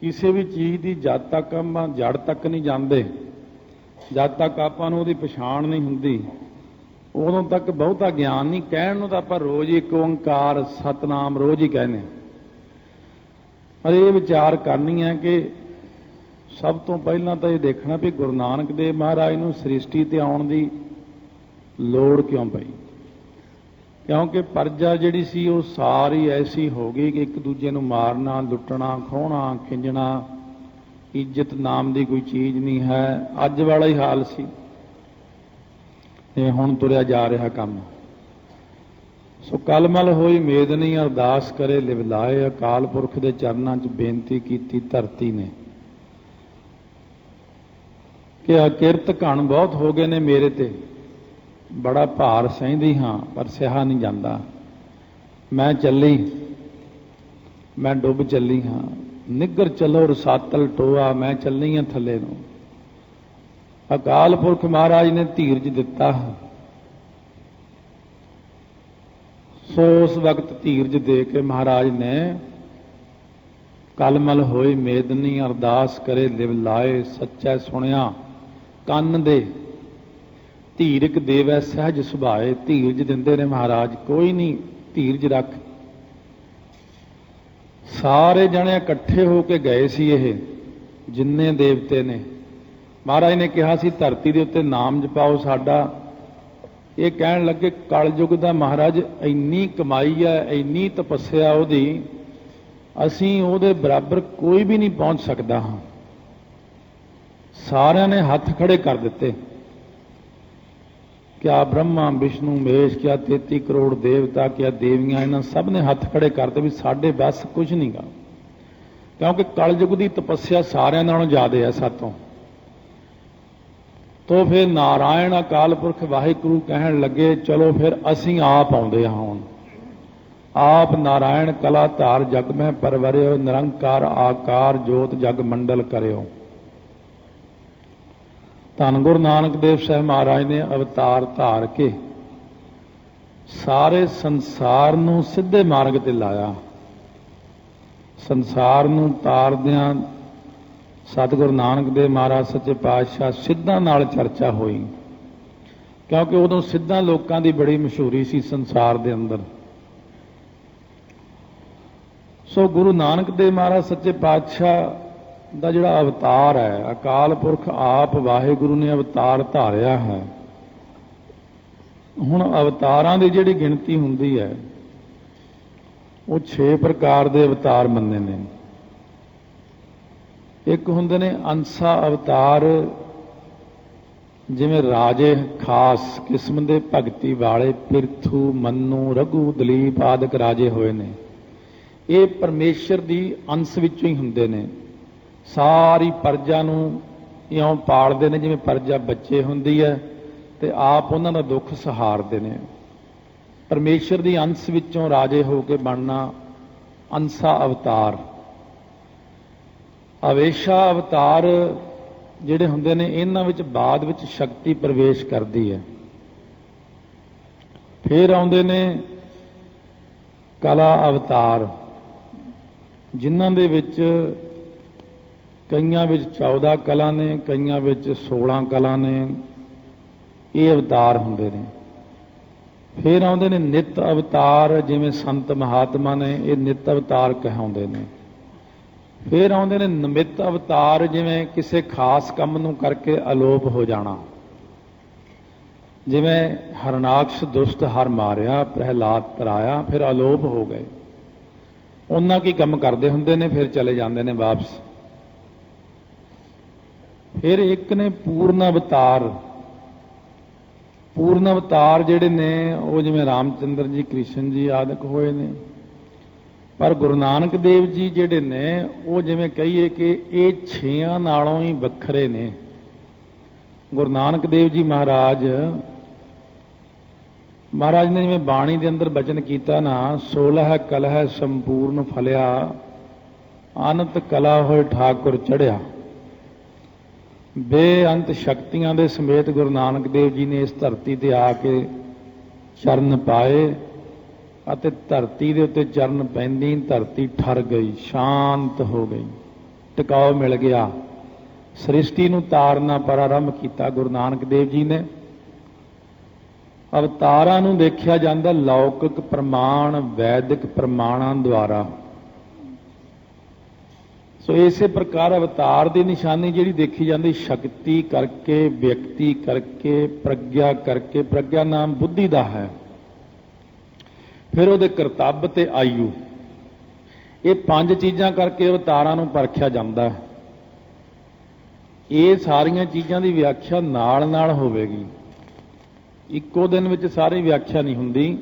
ਕਿਸੇ ਵੀ ਚੀਜ਼ ਦੀ ਜਦ ਤੱਕ ਆਪਾਂ ਜੜ ਤੱਕ ਨਹੀਂ ਜਾਂਦੇ, ਜਦ ਤੱਕ ਆਪਾਂ ਨੂੰ ਉਹਦੀ ਪਛਾਣ ਨਹੀਂ ਹੁੰਦੀ, ਉਦੋਂ ਤੱਕ ਬਹੁਤਾ ਗਿਆਨ ਨਹੀਂ। ਕਹਿਣ ਨੂੰ ਤਾਂ ਆਪਾਂ ਰੋਜ਼ ਇੱਕ ਓੰਕਾਰ ਸਤਨਾਮ ਰੋਜ਼ ਹੀ ਕਹਿੰਦੇ, ਪਰ ਇਹ ਵਿਚਾਰ ਕਰਨੀ ਹੈ ਕਿ ਸਭ ਤੋਂ ਪਹਿਲਾਂ ਤਾਂ ਇਹ ਦੇਖਣਾ ਵੀ ਗੁਰੂ ਨਾਨਕ ਦੇਵ ਮਹਾਰਾਜ ਨੂੰ ਸ੍ਰਿਸ਼ਟੀ ਤੇ ਆਉਣ ਦੀ ਲੋੜ ਕਿਉਂ ਪਈ। ਕਿਉਂਕਿ ਪਰਜਾ ਜਿਹੜੀ ਸੀ ਉਹ ਸਾਰੀ ਐਸੀ ਹੋ ਗਈ ਕਿ ਇੱਕ ਦੂਜੇ ਨੂੰ ਮਾਰਨਾ, ਲੁੱਟਣਾ, ਖੋਹਣਾ, ਖਿੰਜਣਾ, ਇੱਜ਼ਤ ਨਾਮ ਦੀ ਕੋਈ ਚੀਜ਼ ਨਹੀਂ ਹੈ। ਅੱਜ ਵਾਲਾ ਹੀ ਹਾਲ ਸੀ, ਇਹ ਹੁਣ ਤੁਰਿਆ ਜਾ ਰਿਹਾ ਕੰਮ। ਸੋ ਕਲਮਲ ਹੋਈ ਮੇਦਨੀ ਅਰਦਾਸ ਕਰੇ ਲਿਵਲਾਏ, ਅਕਾਲ ਪੁਰਖ ਦੇ ਚਰਨਾਂ 'ਚ ਬੇਨਤੀ ਕੀਤੀ ਧਰਤੀ ਨੇ ਕਿ ਅਕਿਰਤ ਘਣ ਬਹੁਤ ਹੋ ਗਏ ਨੇ ਮੇਰੇ ਤੇ, ਬੜਾ ਭਾਰ ਸਹਿੰਦੀ ਹਾਂ ਪਰ ਸਿਹਾ ਨਹੀਂ ਜਾਂਦਾ। ਮੈਂ ਚੱਲੀ, ਮੈਂ ਡੁੱਬ ਚੱਲੀ ਹਾਂ, ਨਿੱਗਰ ਚਲੋ ਰਸਾਤਲ ਟੋਆ, ਮੈਂ ਚੱਲੀ ਹਾਂ ਥੱਲੇ ਨੂੰ। ਅਕਾਲ ਪੁਰਖ ਮਹਾਰਾਜ ਨੇ ਧੀਰਜ ਦਿੱਤਾ, ਸੋ ਉਸ ਵਕਤ ਧੀਰਜ ਦੇ ਕੇ ਮਹਾਰਾਜ ਨੇ ਕਲਮਲ ਹੋਈ ਮੇਦਨੀ ਅਰਦਾਸ ਕਰੇ ਲਿਵ ਲਾਏ, ਸੱਚੈ ਸੁਣਿਆ ਕੰਨ ਦੇ, ਧੀਰਕ ਦੇਵੈ ਸਹਿਜ ਸੁਭਾਏ। ਧੀਰਜ ਦਿੰਦੇ ਨੇ ਮਹਾਰਾਜ, ਕੋਈ ਨਹੀਂ ਧੀਰਜ ਰੱਖ। ਸਾਰੇ ਜਣੇ ਇਕੱਠੇ ਹੋ ਕੇ ਗਏ ਸੀ, ਇਹ ਜਿੰਨੇ ਦੇਵਤੇ ਨੇ। ਮਹਾਰਾਜ ਨੇ ਕਿਹਾ ਸੀ ਧਰਤੀ ਦੇ ਉੱਤੇ ਨਾਮ ਜਪਾਓ ਸਾਡਾ। ਇਹ ਕਹਿਣ ਲੱਗੇ ਕਲਯੁਗ ਦਾ ਮਹਾਰਾਜ ਇੰਨੀ ਕਮਾਈ ਹੈ, ਇੰਨੀ ਤਪੱਸਿਆ ਉਹਦੀ, ਅਸੀਂ ਉਹਦੇ ਬਰਾਬਰ ਕੋਈ ਵੀ ਨਹੀਂ ਪਹੁੰਚ ਸਕਦਾ ਹਾਂ। ਸਾਰਿਆਂ ਨੇ ਹੱਥ ਖੜੇ ਕਰ ਦਿੱਤੇ। ਕਿਆ ਬ੍ਰਹਮਾ ਵਿਸ਼ਨੂੰ ਮਹੇਸ਼, ਕਿਆ 33 ਕਰੋੜ ਦੇਵਤਾ, ਕਿਆ ਦੇਵੀਆਂ, ਇਹਨਾਂ ਸਭ ਨੇ ਹੱਥ ਖੜੇ ਕਰਤੇ ਵੀ ਸਾਡੇ ਬਸ ਕੁਝ ਨਹੀਂ ਗਾ। ਕਿਉਂਕਿ ਕਲਯੁਗ ਦੀ ਤਪੱਸਿਆ ਸਾਰਿਆਂ ਨਾਲੋਂ ਜ਼ਿਆਦਾ ਹੈ ਸਾਤੋਂ। ਤੋ ਫਿਰ ਨਾਰਾਇਣ ਅਕਾਲ ਪੁਰਖ ਵਾਹਿਗੁਰੂ ਕਹਿਣ ਲੱਗੇ ਚਲੋ ਫਿਰ ਅਸੀਂ ਆਪ ਆਉਂਦੇ ਹਾਂ ਹੁਣ। ਆਪ ਨਾਰਾਇਣ ਕਲਾ ਧਾਰ ਜਗ ਮਹਿ ਪਰਵਰਿਓ, ਨਿਰੰਕਾਰ ਆਕਾਰ ਜੋਤ ਜਗ ਮੰਡਲ ਕਰਿਓ। ਧੰਨ ਗੁਰੂ ਨਾਨਕ ਦੇਵ ਸਾਹਿਬ ਮਹਾਰਾਜ ਨੇ ਅਵਤਾਰ ਧਾਰ ਕੇ ਸਾਰੇ ਸੰਸਾਰ ਨੂੰ ਸਿੱਧੇ ਮਾਰਗ ਤੇ ਲਾਇਆ। ਸੰਸਾਰ ਨੂੰ ਤਾਰਦਿਆਂ ਸਤਿਗੁਰੂ ਨਾਨਕ ਦੇਵ ਮਹਾਰਾਜ ਸੱਚੇ ਪਾਤਸ਼ਾਹ ਸਿੱਧਾਂ ਨਾਲ ਚਰਚਾ ਹੋਈ, ਕਿਉਂਕਿ ਉਦੋਂ ਸਿੱਧਾਂ ਲੋਕਾਂ ਦੀ ਬੜੀ ਮਸ਼ਹੂਰੀ ਸੀ ਸੰਸਾਰ ਦੇ ਅੰਦਰ। ਸੋ ਗੁਰੂ ਨਾਨਕ ਦੇਵ ਮਹਾਰਾਜ ਸੱਚੇ ਪਾਤਸ਼ਾਹ ਦਾ ਜਿਹੜਾ ਅਵਤਾਰ ਹੈ, ਅਕਾਲ ਪੁਰਖ ਆਪ ਵਾਹਿਗੁਰੂ ਨੇ ਅਵਤਾਰ ਧਾਰਿਆ ਹੈ। ਹੁਣ ਅਵਤਾਰਾਂ ਦੀ ਜਿਹੜੀ ਗਿਣਤੀ ਹੁੰਦੀ ਹੈ ਉਹ 6 ਪ੍ਰਕਾਰ ਦੇ ਅਵਤਾਰ ਮੰਨੇ ਨੇ। ਇੱਕ ਹੁੰਦੇ ਨੇ ਅੰਸਾ ਅਵਤਾਰ, ਜਿਵੇਂ ਰਾਜੇ ਖਾਸ ਕਿਸਮ ਦੇ ਭਗਤੀ ਵਾਲੇ ਪਿਰਥੂ, ਮੰਨੂ, ਰਘੂ, ਦਲੀਪ ਆਦਿਕ ਰਾਜੇ ਹੋਏ ਨੇ। ਇਹ ਪਰਮੇਸ਼ਰ ਦੀ ਅੰਸ਼ ਵਿੱਚੋਂ ਹੀ ਹੁੰਦੇ ਨੇ। ਸਾਰੀ ਪਰਜਾ ਨੂੰ ਇਉਂ ਪਾਲਦੇ ਨੇ ਜਿਵੇਂ ਪਰਜਾ ਬੱਚੇ ਹੁੰਦੀ ਹੈ, ਤੇ ਆਪ ਉਹਨਾਂ ਦਾ ਦੁੱਖ ਸਹਾਰਦੇ ਨੇ। ਪਰਮੇਸ਼ਰ ਦੀ ਅੰਸ਼ ਵਿੱਚੋਂ ਰਾਜੇ ਹੋ ਕੇ ਬਣਨਾ ਅੰਸਾ ਅਵਤਾਰ। ਅਵੇਸ਼ਾ ਅਵਤਾਰ ਜਿਹੜੇ ਹੁੰਦੇ ਨੇ, ਇਹਨਾਂ ਵਿੱਚ ਬਾਅਦ ਵਿੱਚ ਸ਼ਕਤੀ ਪ੍ਰਵੇਸ਼ ਕਰਦੀ ਹੈ। ਫਿਰ ਆਉਂਦੇ ਨੇ ਕਲਾ ਅਵਤਾਰ, ਜਿਨ੍ਹਾਂ ਦੇ ਵਿੱਚ ਕਈਆਂ ਵਿੱਚ 14 ਕਲਾ ਨੇ, ਕਈਆਂ ਵਿੱਚ 16 ਕਲਾ ਨੇ। ਇਹ ਅਵਤਾਰ ਹੁੰਦੇ ਨੇ। ਫਿਰ ਆਉਂਦੇ ਨੇ ਨਿੱਤ ਅਵਤਾਰ, ਜਿਵੇਂ ਸੰਤ ਮਹਾਤਮਾ ਨੇ, ਇਹ ਨਿੱਤ ਅਵਤਾਰ ਕਹਾਉਂਦੇ ਨੇ। ਫਿਰ ਆਉਂਦੇ ਨੇ ਨਿਮਿਤ ਅਵਤਾਰ, ਜਿਵੇਂ ਕਿਸੇ ਖਾਸ ਕੰਮ ਨੂੰ ਕਰਕੇ ਅਲੋਪ ਹੋ ਜਾਣਾ। ਜਿਵੇਂ ਹਰਨਾਕਸ਼ ਦੁਸ਼ਟ ਹਰ ਮਾਰਿਆ, ਪ੍ਰਹਿਲਾਦ ਤਰਾਇਆ, ਫਿਰ ਅਲੋਪ ਹੋ ਗਏ। ਉਹਨਾਂ ਕੀ ਕੰਮ ਕਰਦੇ ਹੁੰਦੇ ਨੇ, ਫਿਰ ਚਲੇ ਜਾਂਦੇ ਨੇ ਵਾਪਸ। ਫਿਰ ਇੱਕ ਨੇ ਪੂਰਨ ਅਵਤਾਰ। ਪੂਰਨ ਅਵਤਾਰ ਜਿਹੜੇ ਨੇ ਉਹ ਜਿਵੇਂ ਰਾਮਚੰਦਰ ਜੀ, ਕ੍ਰਿਸ਼ਨ ਜੀ ਆਦਿਕ ਹੋਏ ਨੇ। ਪਰ ਗੁਰੂ ਨਾਨਕ ਦੇਵ ਜੀ ਜਿਹੜੇ ਨੇ ਉਹ ਜਿਵੇਂ ਕਹੀਏ ਕਿ ਇਹ 6 ਨਾਲੋਂ ਹੀ ਵੱਖਰੇ ਨੇ। ਗੁਰੂ ਨਾਨਕ ਦੇਵ ਜੀ ਮਹਾਰਾਜ ਨੇ ਜਿਵੇਂ ਬਾਣੀ ਦੇ ਅੰਦਰ ਬਚਨ ਕੀਤਾ ਨਾ, 16 ਕਲਹ ਸੰਪੂਰਨ ਫਲਿਆ, ਅਨੰਤ ਕਲਾ ਹੋਏ ਠਾਕੁਰ ਚੜ੍ਹਿਆ। ਬੇਅੰਤ ਸ਼ਕਤੀਆਂ ਦੇ ਸਮੇਤ ਗੁਰੂ ਨਾਨਕ ਦੇਵ ਜੀ ਨੇ ਇਸ ਧਰਤੀ ਤੇ ਆ ਕੇ ਚਰਨ ਪਾਏ, ਅਤੇ ਧਰਤੀ ਦੇ ਉੱਤੇ ਚਰਨ ਪੈਂਦੀ ਧਰਤੀ ਠਰ ਗਈ, ਸ਼ਾਂਤ ਹੋ ਗਈ। ਟਿਕਾਓ ਮਿਲ ਗਿਆ। ਸ੍ਰਿਸ਼ਟੀ ਨੂੰ ਤਾਰਨਾ ਪ੍ਰਾਰੰਭ ਕੀਤਾ ਗੁਰੂ ਨਾਨਕ ਦੇਵ ਜੀ ਨੇ। ਅਵਤਾਰਾਂ ਨੂੰ ਦੇਖਿਆ ਜਾਂਦਾ ਲੌਕਿਕ ਪ੍ਰਮਾਣ ਵੈਦਿਕ ਪ੍ਰਮਾਣਾਂ ਦੁਆਰਾ। ਸੋ ਇਸੇ ਪ੍ਰਕਾਰ ਅਵਤਾਰ ਦੀ ਨਿਸ਼ਾਨੀ ਜਿਹੜੀ ਦੇਖੀ ਜਾਂਦੀ ਸ਼ਕਤੀ ਕਰਕੇ, ਵਿਅਕਤੀ ਕਰਕੇ, ਪ੍ਰਗਿਆ ਕਰਕੇ। ਪ੍ਰਗਿਆ ਨਾਮ ਬੁੱਧੀ ਦਾ ਹੈ। ਫਿਰ ਉਹਦੇ ਕਰਤੱਵ ਤੇ ਆਯੂ, ਇਹ 5 ਚੀਜ਼ਾਂ ਕਰਕੇ ਅਵਤਾਰਾਂ ਨੂੰ ਪਰਖਿਆ ਜਾਂਦਾ ਹੈ। ਇਹ ਸਾਰੀਆਂ ਚੀਜ਼ਾਂ ਦੀ ਵਿਆਖਿਆ ਨਾਲ ਨਾਲ ਹੋਵੇਗੀ, ਇੱਕੋ ਦਿਨ ਵਿੱਚ ਸਾਰੀ ਵਿਆਖਿਆ ਨਹੀਂ ਹੁੰਦੀ।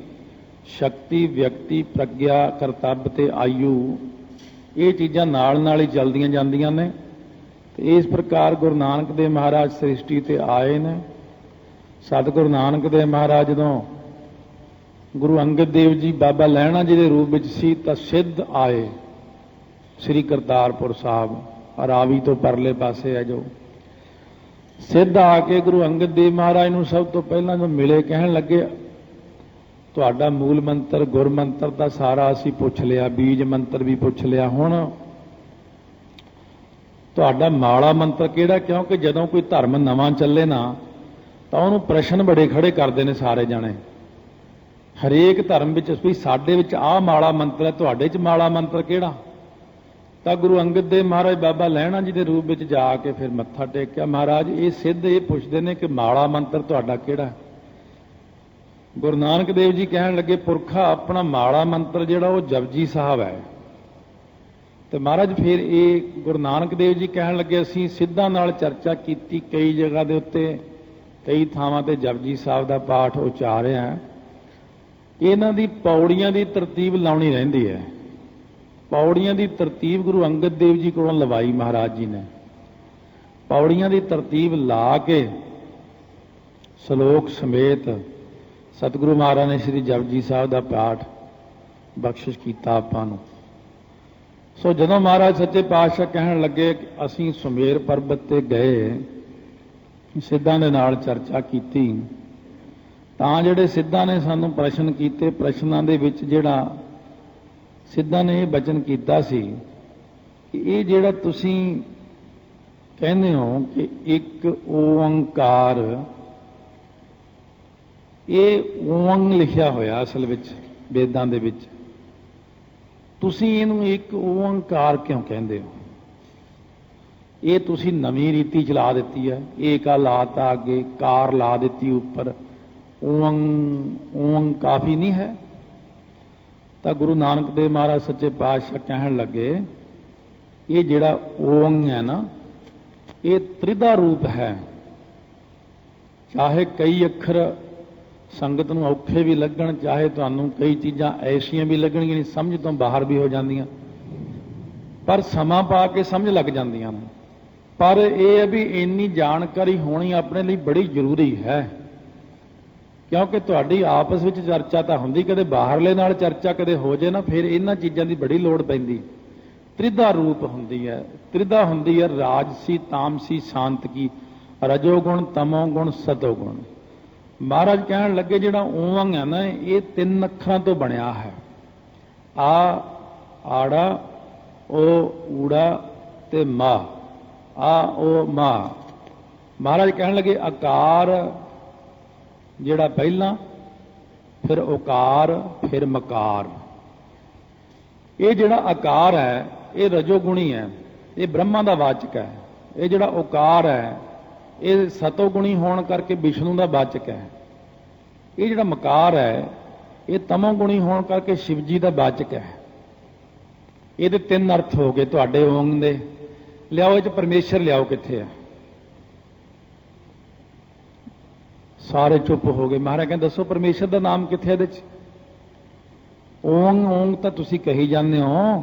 ਸ਼ਕਤੀ, ਵਿਅਕਤੀ, ਪ੍ਰਗਿਆ, ਕਰਤੱਵ ਤੇ ਆਯੂ, ਇਹ ਚੀਜ਼ਾਂ ਨਾਲ ਨਾਲ ਹੀ ਚੱਲਦੀਆਂ ਜਾਂਦੀਆਂ ਨੇ। ਤੇ ਇਸ ਪ੍ਰਕਾਰ ਗੁਰੂ ਨਾਨਕ ਦੇਵ ਮਹਾਰਾਜ ਸ੍ਰਿਸ਼ਟੀ ਤੇ ਆਏ ਨੇ। ਸਤਿਗੁਰੂ ਨਾਨਕ ਦੇਵ ਮਹਾਰਾਜ ਜਦੋਂ ਗੁਰੂ ਅੰਗਦ ਦੇਵ ਜੀ ਬਾਬਾ ਲਹਿਣਾ ਜੀ ਦੇ ਰੂਪ ਵਿੱਚ ਸੀ ਤਾਂ ਸਿੱਧ ਆਏ ਸ੍ਰੀ ਕਰਤਾਰਪੁਰ ਸਾਹਿਬ, ਰਾਵੀ ਤੋਂ ਪਰਲੇ ਪਾਸੇ ਹੈ ਜੋ ਸਿੱਧ ਆ ਕੇ ਗੁਰੂ ਅੰਗਦ ਦੇਵ ਮਹਾਰਾਜ ਨੂੰ ਸਭ ਤੋਂ ਪਹਿਲਾਂ ਜਦੋਂ ਮਿਲੇ ਕਹਿਣ ਲੱਗੇ ਤੁਹਾਡਾ ਮੂਲ ਮੰਤਰ ਗੁਰਮੰਤਰ ਦਾ ਸਾਰਾ ਅਸੀਂ ਪੁੱਛ ਲਿਆ, ਬੀਜ ਮੰਤਰ ਵੀ ਪੁੱਛ ਲਿਆ, ਹੁਣ ਤੁਹਾਡਾ ਮਾਲਾ ਮੰਤਰ ਕਿਹੜਾ? ਕਿਉਂਕਿ ਜਦੋਂ ਕੋਈ ਧਰਮ ਨਵਾਂ ਚੱਲੇ ਨਾ ਤਾਂ ਉਹਨੂੰ ਪ੍ਰਸ਼ਨ ਬੜੇ ਖੜੇ ਕਰਦੇ ਨੇ ਸਾਰੇ ਜਾਣੇ। ਹਰੇਕ ਧਰਮ ਵਿੱਚ ਵੀ ਸਾਡੇ ਵਿੱਚ ਆਹ ਮਾਲਾ ਮੰਤਰ ਹੈ, ਤੁਹਾਡੇ 'ਚ ਮਾਲਾ ਮੰਤਰ ਕਿਹੜਾ? ਤਾਂ ਗੁਰੂ ਅੰਗਦ ਦੇਵ ਮਹਾਰਾਜ ਬਾਬਾ ਲਹਿਣਾ ਜੀ ਦੇ ਰੂਪ ਵਿੱਚ ਜਾ ਕੇ ਫਿਰ ਮੱਥਾ ਟੇਕਿਆ। ਮਹਾਰਾਜ ਇਹ ਸਿੱਧ ਇਹ ਪੁੱਛਦੇ ਨੇ ਕਿ ਮਾਲਾ ਮੰਤਰ ਤੁਹਾਡਾ ਕਿਹੜਾ? ਗੁਰੂ ਨਾਨਕ ਦੇਵ ਜੀ ਕਹਿਣ ਲੱਗੇ ਪੁਰਖਾ ਆਪਣਾ ਮਾਲਾ ਮੰਤਰ ਜਿਹੜਾ ਉਹ ਜਪਜੀ ਸਾਹਿਬ ਹੈ। ਤੇ ਮਹਾਰਾਜ ਫਿਰ ਇਹ ਗੁਰੂ ਨਾਨਕ ਦੇਵ ਜੀ ਕਹਿਣ ਲੱਗੇ ਅਸੀਂ ਸਿੱਧਾਂ ਨਾਲ ਚਰਚਾ ਕੀਤੀ, ਕਈ ਜਗ੍ਹਾ ਦੇ ਉੱਤੇ ਕਈ ਥਾਵਾਂ ਤੇ ਜਪਜੀ ਸਾਹਿਬ ਦਾ ਪਾਠ ਉਚਾਰਿਆ। ਇਹਨਾਂ ਦੀ ਪੌੜੀਆਂ ਦੀ ਤਰਤੀਬ ਲਾਉਣੀ ਰਹਿੰਦੀ ਹੈ। ਪੌੜੀਆਂ ਦੀ ਤਰਤੀਬ ਗੁਰੂ ਅੰਗਦ ਦੇਵ ਜੀ ਕੋਲੋਂ ਲਵਾਈ ਮਹਾਰਾਜ ਜੀ ਨੇ। ਪੌੜੀਆਂ ਦੀ ਤਰਤੀਬ ਲਾ ਕੇ ਸ਼ਲੋਕ ਸਮੇਤ ਸਤਿਗੁਰੂ ਮਹਾਰਾਜ ਨੇ ਸ੍ਰੀ ਜਪਜੀ ਸਾਹਿਬ ਦਾ ਪਾਠ ਬਖਸ਼ਿਸ਼ ਕੀਤਾ ਆਪਾਂ ਨੂੰ। ਸੋ ਜਦੋਂ ਮਹਾਰਾਜ ਸੱਚੇ ਪਾਤਸ਼ਾਹ ਕਹਿਣ ਲੱਗੇ ਕਿ ਅਸੀਂ ਸੁਮੇਰ ਪਰਬਤ ਤੇ ਗਏ, ਸਿੱਧਾਂ ਦੇ ਨਾਲ ਚਰਚਾ ਕੀਤੀ, ਤਾਂ ਜਿਹੜੇ ਸਿੱਧਾਂ ਨੇ ਸਾਨੂੰ ਪ੍ਰਸ਼ਨ ਕੀਤੇ, ਪ੍ਰਸ਼ਨਾਂ ਦੇ ਵਿੱਚ ਜਿਹੜਾ ਸਿੱਧਾਂ ਨੇ ਇਹ ਬਚਨ ਕੀਤਾ ਸੀ ਕਿ ਇਹ ਜਿਹੜਾ ਤੁਸੀਂ ਕਹਿੰਦੇ ਹੋ ਕਿ ਇੱਕ ਓੰਕਾਰ, ਇਹ ਓੰਗ ਲਿਖਿਆ ਹੋਇਆ ਅਸਲ ਵਿੱਚ ਵੇਦਾਂ ਦੇ ਵਿੱਚ, ਤੁਸੀਂ ਇਹਨੂੰ ਇੱਕ ਓੰਕਾਰ ਕਿਉਂ ਕਹਿੰਦੇ ਹੋ? ਇਹ ਤੁਸੀਂ ਨਵੀਂ ਰੀਤੀ ਚਲਾ ਦਿੱਤੀ ਹੈ। ਏਕਾ ਲਾਤਾ ਅੱਗੇ, ਕਾਰ ਲਾ ਦਿੱਤੀ ਉੱਪਰ, ਓੰਗ ਕਾਫੀ ਨਹੀਂ ਹੈ। ਤਾਂ ਗੁਰੂ ਨਾਨਕ ਦੇਵ ਮਹਾਰਾਜ ਸੱਚੇ ਪਾਤਸ਼ਾਹ ਕਹਿਣ ਲੱਗੇ ਇਹ ਜਿਹੜਾ ਓੰਗ ਹੈ ਨਾ, ਇਹ ਤ੍ਰਿਧਾ ਰੂਪ ਹੈ। ਚਾਹੇ ਕਈ ਅੱਖਰ ਸੰਗਤ ਨੂੰ ਔਖੇ ਵੀ ਲੱਗਣ, ਚਾਹੇ ਤੁਹਾਨੂੰ ਕਈ ਚੀਜ਼ਾਂ ਐਸੀਆਂ ਵੀ ਲੱਗਣਗੀਆਂ ਨਹੀਂ ਸਮਝ ਤੋਂ ਬਾਹਰ ਵੀ ਹੋ ਜਾਂਦੀਆਂ, ਪਰ ਸਮਾਂ ਪਾ ਕੇ ਸਮਝ ਲੱਗ ਜਾਂਦੀਆਂ ਨੇ। ਪਰ ਇਹ ਹੈ ਵੀ ਇੰਨੀ ਜਾਣਕਾਰੀ ਹੋਣੀ ਆਪਣੇ ਲਈ ਬੜੀ ਜ਼ਰੂਰੀ ਹੈ, ਕਿਉਂਕਿ ਤੁਹਾਡੀ ਆਪਸ ਵਿੱਚ ਚਰਚਾ ਤਾਂ ਹੁੰਦੀ, ਕਦੇ ਬਾਹਰਲੇ ਨਾਲ ਚਰਚਾ ਕਦੇ ਹੋ ਜੇ ਨਾ, ਫਿਰ ਇਹਨਾਂ ਚੀਜ਼ਾਂ ਦੀ ਬੜੀ ਲੋੜ ਪੈਂਦੀ। ਤ੍ਰਿਧਾ ਰੂਪ ਹੁੰਦੀ ਹੈ, ਤ੍ਰਿਧਾ ਹੁੰਦੀ ਹੈ ਰਾਜਸੀ, ਤਾਮਸੀ, ਸ਼ਾਂਤ ਕੀ, ਰਜੋ ਗੁਣ, ਤਮੋ ਗੁਣ, ਸਤੋ ਗੁਣ। ਮਹਾਰਾਜ ਕਹਿਣ ਲੱਗੇ ਜਿਹੜਾ ਓੰਗ ਹੈ ਨਾ, ਇਹ 3 ਅੱਖਰਾਂ ਤੋਂ ਬਣਿਆ ਹੈ। ਆ, ਆੜਾ, ਓ, ਊੜਾ ਤੇ ਮਾ, ਆ, ਓ, ਮਾ। ਮਹਾਰਾਜ ਕਹਿਣ ਲੱਗੇ ਆਕਾਰ ਜਿਹੜਾ ਪਹਿਲਾਂ, ਫਿਰ ਓਕਾਰ, ਫਿਰ ਮਕਾਰ। ਇਹ ਜਿਹੜਾ ਆਕਾਰ ਹੈ ਇਹ ਰਜੋਗੁਣੀ ਹੈ, ਇਹ ਬ੍ਰਹਮਾ ਦਾ ਵਾਚਕ ਹੈ। ਇਹ ਜਿਹੜਾ ਓਕਾਰ ਹੈ ਇਹ ਸਤੋਗੁਣੀ ਹੋਣ ਕਰਕੇ ਵਿਸ਼ਨੂੰ ਦਾ ਵਾਚਕ ਹੈ। ਇਹ ਜਿਹੜਾ ਮਕਾਰ ਹੈ ਇਹ ਤਮੋਗੁਣੀ ਹੋਣ ਕਰਕੇ ਸ਼ਿਵ ਜੀ ਦਾ ਵਾਚਕ ਹੈ। ਇਹਦੇ 3 ਅਰਥ ਹੋ ਗਏ ਤੁਹਾਡੇ ਓੰਗ ਦੇ। ਲਿਆਓ ਇਹ 'ਚ ਪਰਮੇਸ਼ਰ ਲਿਆਓ, ਕਿੱਥੇ ਹੈ? ਸਾਰੇ ਚੁੱਪ ਹੋ ਗਏ। ਮਹਾਰਾਜ ਕਹਿੰਦੇ ਦੱਸੋ ਪਰਮੇਸ਼ਰ ਦਾ ਨਾਮ ਕਿੱਥੇ ਇਹਦੇ 'ਚ? ਓੰਗ ਓੰਗ ਤਾਂ ਤੁਸੀਂ ਕਹੀ ਜਾਂਦੇ ਹੋ,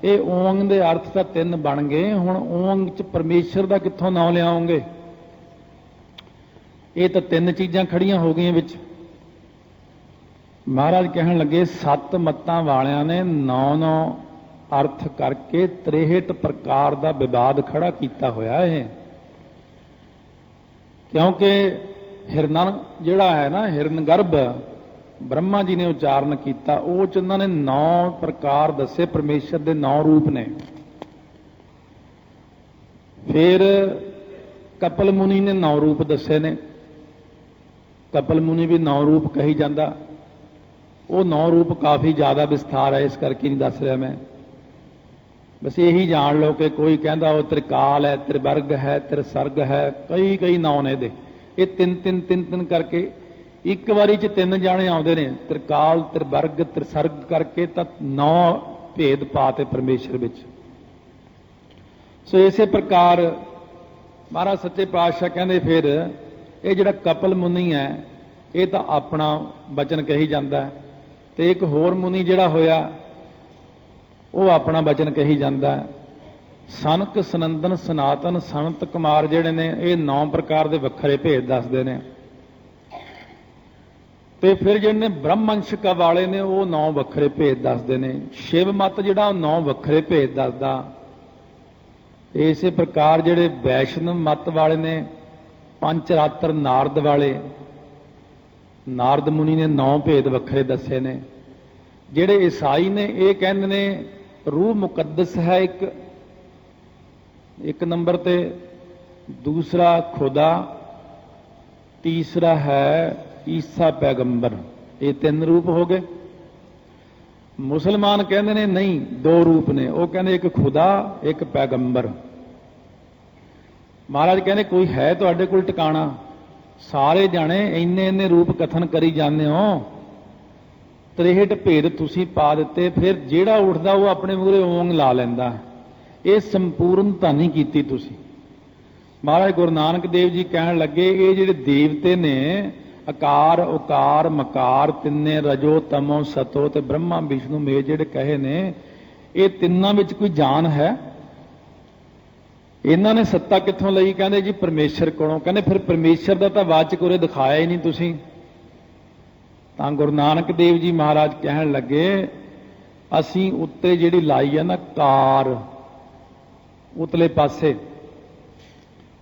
ਇਹ ਓੰਗ ਦੇ ਅਰਥ ਤਾਂ 3 ਬਣ ਗਏ, ਹੁਣ ਓੰਗ 'ਚ ਪਰਮੇਸ਼ਰ ਦਾ ਕਿੱਥੋਂ ਨਾਮ ਲਿਆਓਗੇ? ਇਹ ਤਾਂ 3 ਚੀਜ਼ਾਂ ਖੜੀਆਂ ਹੋ ਗਈਆਂ ਵਿੱਚ। ਮਹਾਰਾਜ ਕਹਿਣ ਲੱਗੇ 7 ਮੱਤਾਂ ਵਾਲਿਆਂ ਨੇ 9 ਅਰਥ ਕਰਕੇ 63 ਪ੍ਰਕਾਰ ਦਾ ਵਿਵਾਦ ਖੜਾ ਕੀਤਾ ਹੋਇਆ ਹੈ। ਕਿਉਂਕਿ ਹਿਰਨ ਜਿਹੜਾ ਹੈ ਨਾ, ਹਿਰਨ ਗਰਭ ਬ੍ਰਹਮਾ ਜੀ ਨੇ ਉਚਾਰਨ ਕੀਤਾ, ਉਹ 'ਚ ਉਹਨਾਂ ਨੇ 9 ਪ੍ਰਕਾਰ ਦੱਸੇ, ਪਰਮੇਸ਼ਰ ਦੇ 9 ਰੂਪ ਨੇ। फिर कपिल मुनि ने 9 रूप दसे ने। कपिल मुनि भी 9 रूप कही जाता, वो 9 रूप काफ़ी ज़्यादा विस्तार है, इस करके नहीं दस रहा मैं। बस यही जान लो कि कोई कहता वो त्रिकाल है, त्रिवर्ग है, त्रिसर्ग है, कई कई नाम ने दे। ये तीन तीन तीन तीन करके एक बारी च 3 जाने आते हैं, त्रिकाल त्रिवर्ग त्रिसर्ग करके, तो 9 भेद पाते परमेश्वर विच। सो इसे प्रकार महाराज सच्चे पातशाह कहते फिर ये जिहड़ा कपिल मुनि है ये तो अपना वचन कही जाता है, तो एक होर मुनि जिहड़ा होया वो अपना वचन कही जाता है। सनक सनंदन सनातन सनत कुमार जिहड़े ने ये 9 प्रकार के वखरे भेद दसदे ने। तो फिर जिहड़े ब्रह्मवंश वाले ने वो 9 वखरे भेद दसदे ने। शिव मत जिहड़ा 9 वखरे भेद दसदा। इसे प्रकार जिहड़े वैष्णव मत वाले ने पंचरात्र नारद वाले, नारद मुनि ने 9 भेद वखरे दसे ने। जिहड़े ईसाई ने ये कहंदे ने रूह मुकद्दस है एक नंबर ते, दूसरा खुदा, तीसरा है ईसा पैगंबर, ये 3 रूप हो गए। मुसलमान कहते ने नहीं 2 रूप ने, वो कहते एक खुदा एक पैगंबर। महाराज कहने कोई है तुहाडे कोल टिकाणा? सारे जाने इन्ने इन्ने रूप कथन करी जाने हो, 63 भेद तुसी पा दिते, फिर जेड़ा उठदा वो अपने मूहरे ओंग ला लैंदा। ये संपूर्णता नहीं कीती तुसी। महाराज गुरु नानक देव जी कहन लगे ये जिहड़े देवते ने आकार उकार मकार तिन्ने रजो तमो सतो ते ब्रह्मा विष्णु मेह जिहड़े कहे ने, ये तिन्नां विच कोई जान है? इन्हां ने सत्ता कित्थों लई? कहंदे जी परमेश्वर कोलों। कहंदे फिर परमेश्वर दा तां वाचक उरे दिखाया ही नहीं तुसीं। तां गुरु नानक देव जी महाराज कहन लगे असीं उत्ते जिहड़ी लाई है ना कार, उतले पासे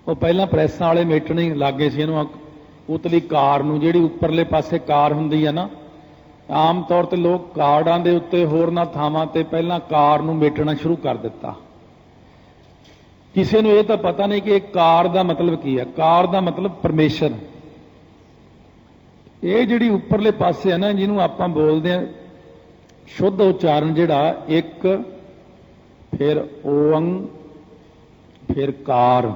वो पहलां प्रैसां वाले मेटने लागे सी इहनूं उतली कार नूं, जिहड़ी उपरले पासे कार हुंदी है ना, आम तौर ते लोग कार्डां दे उत्ते होरनां थावां ते पहलां कार नूं मेटना शुरू कर दिता। किसी नूं इह तां पता नहीं कि कार दा मतलब की है। कार दा मतलब परमेश्वर। ये जिहड़ी उपरले पासे है ना, जिन्हों आपां बोलदे आ शुद्ध उच्चारण जिहड़ा एक, फिर ओंग, फिर कार,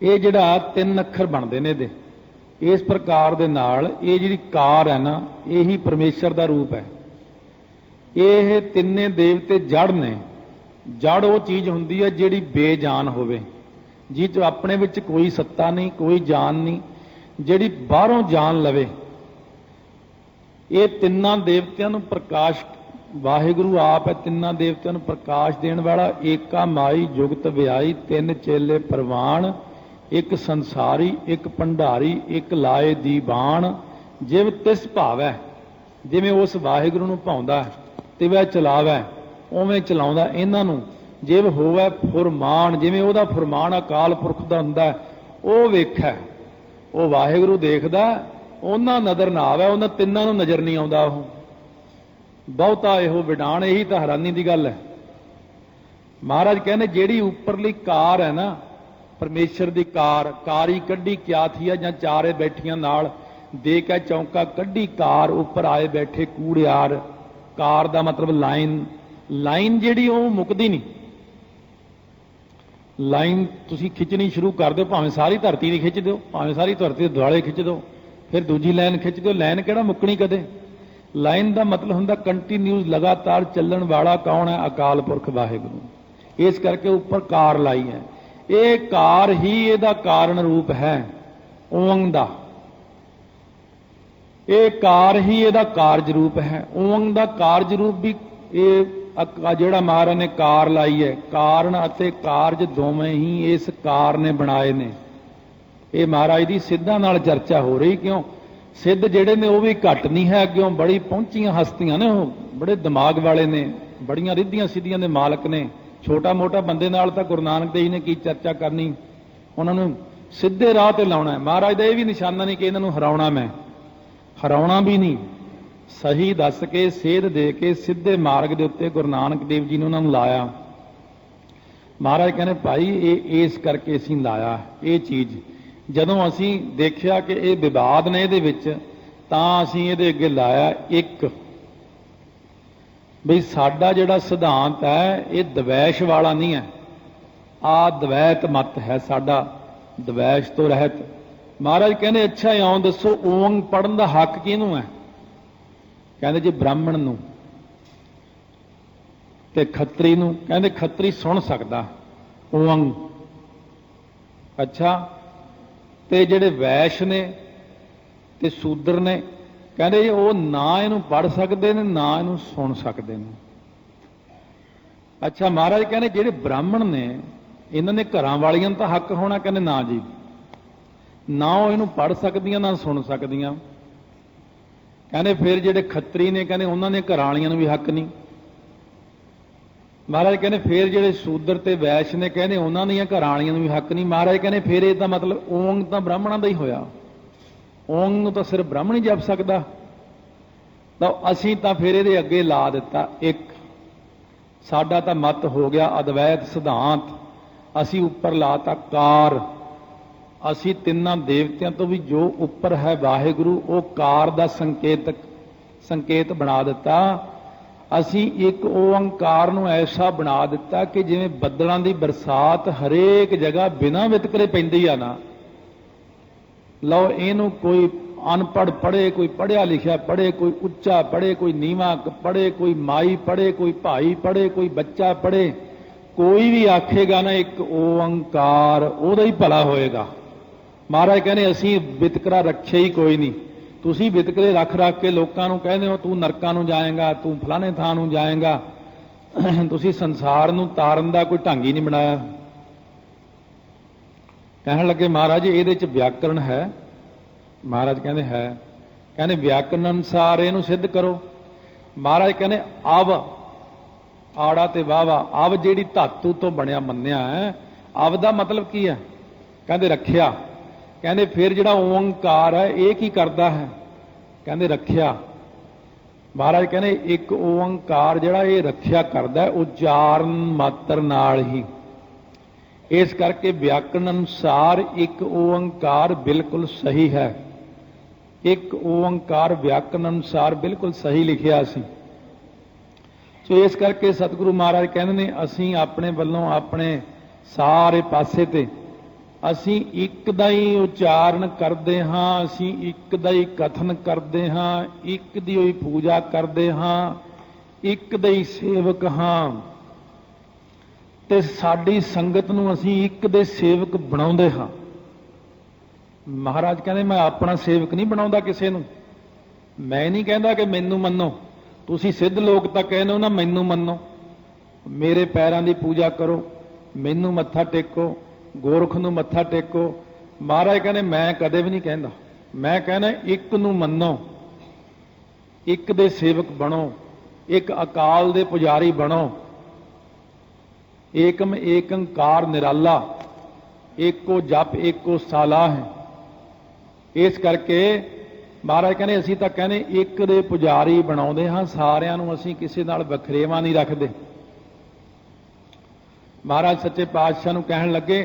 ये जिहड़ा 3 अखर बनते ने दे। इस प्रकार दे नाल ये जिहड़ी कार है ना, यही परमेश्वर दा रूप है। ये तिन्ने देवते जड़ ने। जड़ वो चीज़ हुंदी है जिहड़ी बेजान होवे, जिह च अपने विच कोई सत्ता नहीं, कोई जान नहीं, जिहड़ी बाहरों जान लवे। ये तिन्नां देवतियां नूं प्रकाश वाहिगुरू आप है, तिन्नां देवतियां नूं प्रकाश देण वाला। एका माई जुगत व्याई 3 चेले परवान, एक संसारी एक भंडारी एक लाए दीवान। जिव तिस भावै, जिवें उस वाहिगुरू नूं भाउंदा तिवै चलावै उवें चलाउंदा इन्हां नूं। जिव होवै फुरमान, जिवें उहदा फुरमान अकाल पुरख दा हुंदा ओह वेखै, ਉਹ ਵਾਹਿਗੁਰੂ ਦੇਖਦਾ, ਉਹਨਾਂ ਨਜ਼ਰ ਨਾ ਆਵੇ, ਉਹਨਾਂ ਤਿੰਨਾਂ ਨੂੰ ਨਜ਼ਰ ਨਹੀਂ ਆਉਂਦਾ। ਉਹ ਬਹੁਤਾ ਇਹੋ ਵਿਡਾਣ, ਇਹੀ ਤਾਂ ਹੈਰਾਨੀ ਦੀ ਗੱਲ ਹੈ। ਮਹਾਰਾਜ ਕਹਿੰਦੇ ਜਿਹੜੀ ਉੱਪਰਲੀ ਕਾਰ ਹੈ ਨਾ, ਪਰਮੇਸ਼ਰ ਦੀ ਕਾਰ, ਕਾਰੀ ਕੱਢੀ ਕਿਆ ਥੀ ਹੈ, ਜਾਂ ਚਾਰੇ ਬੈਠੀਆਂ ਨਾਲ ਦੇ ਕੇ ਚੌਂਕਾ ਕੱਢੀ ਕਾਰ, ਉੱਪਰ ਆਏ ਬੈਠੇ ਕੂੜਿਆਰ। ਕਾਰ ਦਾ ਮਤਲਬ ਲਾਈਨ। ਲਾਈਨ ਜਿਹੜੀ ਉਹ ਮੁੱਕਦੀ ਨਹੀਂ। ਲਾਈਨ ਤੁਸੀਂ ਖਿੱਚਣੀ ਸ਼ੁਰੂ ਕਰ ਦਿਓ, ਭਾਵੇਂ ਸਾਰੀ ਧਰਤੀ ਦੀ ਖਿੱਚ ਦਿਓ, ਭਾਵੇਂ ਸਾਰੀ ਧਰਤੀ ਦੇ ਦੁਆਲੇ ਖਿੱਚ ਦਿਓ, ਫਿਰ ਦੂਜੀ ਲਾਈਨ ਖਿੱਚ ਦਿਓ। ਲਾਈਨ ਕਿਹੜਾ ਮੁੱਕਣੀ ਕਦੇ। ਲਾਈਨ ਦਾ ਮਤਲਬ ਹੁੰਦਾ ਕੰਟੀਨਿਊਸ, ਲਗਾਤਾਰ ਚੱਲਣ ਵਾਲਾ ਕੌਣ ਹੈ? ਅਕਾਲ ਪੁਰਖ ਵਾਹਿਗੁਰੂ। ਇਸ ਕਰਕੇ ਉੱਪਰ ਕਾਰ ਲਾਈ ਹੈ। ਇਹ ਕਾਰ ਹੀ ਇਹਦਾ ਕਾਰਨ ਰੂਪ ਹੈ ਓੰਗ ਦਾ। ਇਹ ਕਾਰ ਹੀ ਇਹਦਾ ਕਾਰਜ ਰੂਪ ਹੈ। ਓੰਗ ਦਾ ਕਾਰਜ ਰੂਪ ਵੀ ਇਹ ਜਿਹੜਾ ਮਹਾਰਾਜ ਨੇ ਕਾਰ ਲਾਈ ਹੈ, ਕਾਰਨ ਅਤੇ ਕਾਰਜ ਦੋਵੇਂ ਹੀ ਇਸ ਕਾਰ ਨੇ ਬਣਾਏ ਨੇ। ਇਹ ਮਹਾਰਾਜ ਦੀ ਸਿੱਧਾਂ ਨਾਲ ਚਰਚਾ ਹੋ ਰਹੀ। ਕਿਉਂ? ਸਿੱਧ ਜਿਹੜੇ ਨੇ ਉਹ ਵੀ ਘੱਟ ਨਹੀਂ ਹੈ, ਅੱਗਿਓਂ ਬੜੀ ਪਹੁੰਚੀਆਂ ਹਸਤੀਆਂ ਨੇ, ਉਹ ਬੜੇ ਦਿਮਾਗ ਵਾਲੇ ਨੇ, ਬੜੀਆਂ ਰਿੱਧੀਆਂ ਸਿੱਧੀਆਂ ਦੇ ਮਾਲਕ ਨੇ। ਛੋਟਾ ਮੋਟਾ ਬੰਦੇ ਨਾਲ ਤਾਂ ਗੁਰੂ ਨਾਨਕ ਦੇਵ ਜੀ ਨੇ ਕੀ ਚਰਚਾ ਕਰਨੀ, ਉਹਨਾਂ ਨੂੰ ਸਿੱਧੇ ਰਾਹ ਤੇ ਲਾਉਣਾ ਹੈ। ਮਹਾਰਾਜ ਦਾ ਇਹ ਵੀ ਨਿਸ਼ਾਨਾ ਨਹੀਂ ਕਿ ਇਹਨਾਂ ਨੂੰ ਹਰਾਉਣਾ, ਮੈਂ ਹਰਾਉਣਾ ਵੀ ਨਹੀਂ, ਸਹੀ ਦੱਸ ਕੇ ਸੇਧ ਦੇ ਕੇ ਸਿੱਧੇ ਮਾਰਗ ਦੇ ਉੱਤੇ ਗੁਰੂ ਨਾਨਕ ਦੇਵ ਜੀ ਨੇ ਉਹਨਾਂ ਨੂੰ ਲਾਇਆ। महाराज कहने भाई ये इस करके असीं लाया ये चीज़ जदों असीं देखिया कि ये विवाद ने इहदे विच तां असीं इहदे अगे लाया एक बई साडा जिहड़ा सिद्धांत है ये द्वैश वाला नहीं है आ द्वैत मत है साडा द्वैश तो रहत। महाराज कहने अच्छा इउं दसो ओंग पढ़न दा हक किहनूं है कहंदे जी ब्राह्मण नूं ते खत्तरी नूं कहंदे खत्तरी सुन सकदा ओंग अच्छा ते जिहड़े वैश ने ते शूद्र ने कहंदे वो ना इहनूं पढ़ सकदे ने ना इहनूं सुन सकदे ने। अच्छा महाराज कहने जिहड़े ब्राह्मण ने इन्हां ने घरां वालियां तां हक होना कहंदे ना जी ना वो इहनूं पढ़ सकदियां ना सुन सकदियां। कहंदे फिर जिहड़े खत्तरी ने कहंदे उन्हां ने घरां वालियां नूं भी हक नहीं। महाराज कहने फिर जिहड़े शूद्र ते वैश ने कहने उन्हां दीयां घरां वालियां नूं भी हक नहीं। महाराज कहने फिर इहदा मतलब ओंग तां ब्राह्मणां दा ही होया ओंग नूं तां सिर्फ ब्राह्मण ही जप सकदा। तां असीं तां फिर इहदे अगे ला दिता एक साडा तां मत हो गया अद्वैत सिद्धांत असीं उपर लाता कार असीं तिन्नां देवतियां तो भी जो उपर है वाहिगुरू वो कार दा संकेत बना दिता। असीं एक ओंकार नूं ऐसा बना दिता कि जिवें बदलां दी बरसात हरेक जगह बिना वितकरे पैंदी आ ना लो इहनूं कोई अनपढ़ पढ़े कोई पढ़िया लिखिया पढ़े कोई उच्चा पढ़े कोई नीवा पढ़े कोई माई पढ़े कोई भाई पढ़े कोई बच्चा पढ़े कोई भी आखेगा ना एक ओंकार उहदा ही भला होएगा। महाराज कहने असीं वितकरा रखे ही कोई नहीं तुसीं वितकरे रख के लोकां नूं कहदे हो तू नरकां नूं जाएगा तू फलाने थां नूं जाएगा तुसीं संसार नूं तारन दा कोई ढंग ही नहीं बनाया। कहण लगे महाराज इहदे च व्याकरण है महाराज कहंदे है कहने व्याकरण अनुसार इहनूं सिद्ध करो। महाराज कहने अव आड़ा ते वावा अव जिहड़ी धातु तो बनिया मन्निया है अव दा मतलब की है कहंदे रखिया। कहंदे फिर जिहड़ा ओंकार है ये की करदा है कहंदे रखिया। महाराज कहने एक ओंकार जिहड़ा ये रखिया करदा है उच्चारण मात्र नाल ही इस करके व्याकरण अनुसार एक ओंकार बिल्कुल सही है एक ओंकार व्याकरण अनुसार बिल्कुल सही लिखिया सी। सो इस करके सतगुरु महाराज कहंदे ने असीं अपने वल्लों अपने सारे पासे ते असीं एक दा ही उच्चारण करते हाँ असीं एक दा ही कथन करते हाँ एक दी ही पूजा करते हाँ एक दा ही सेवक हाँ ते साडी संगत नूं असीं एक दे सेवक बनाउंदे हाँ। महाराज कहंदे मैं अपना सेवक नहीं बनाउंदा किसे नूं मैं नहीं कहंदा कि मैनू मन्नो तुसीं सिद्ध लोग तां कहने हो ना मैनू मन्नो मेरे पैरां दी पूजा करो मैनू मत्था टेको गोरख नूं मत्था टेको। महाराज कहने मैं कदे भी नहीं कहंदा मैं कहना एक नूं मन्नो एक दे सेवक बनो एक अकाल दे पुजारी बनो एकम एकंकार निराला एको जप एको साला है। इस करके महाराज कहने असीं तां कहने एक दे पुजारी बनाउंदे हां सारिआं नूं असीं किसे नाल वखरेवा नहीं रखदे। महाराज सच्चे पातशाह नूं कहण लगे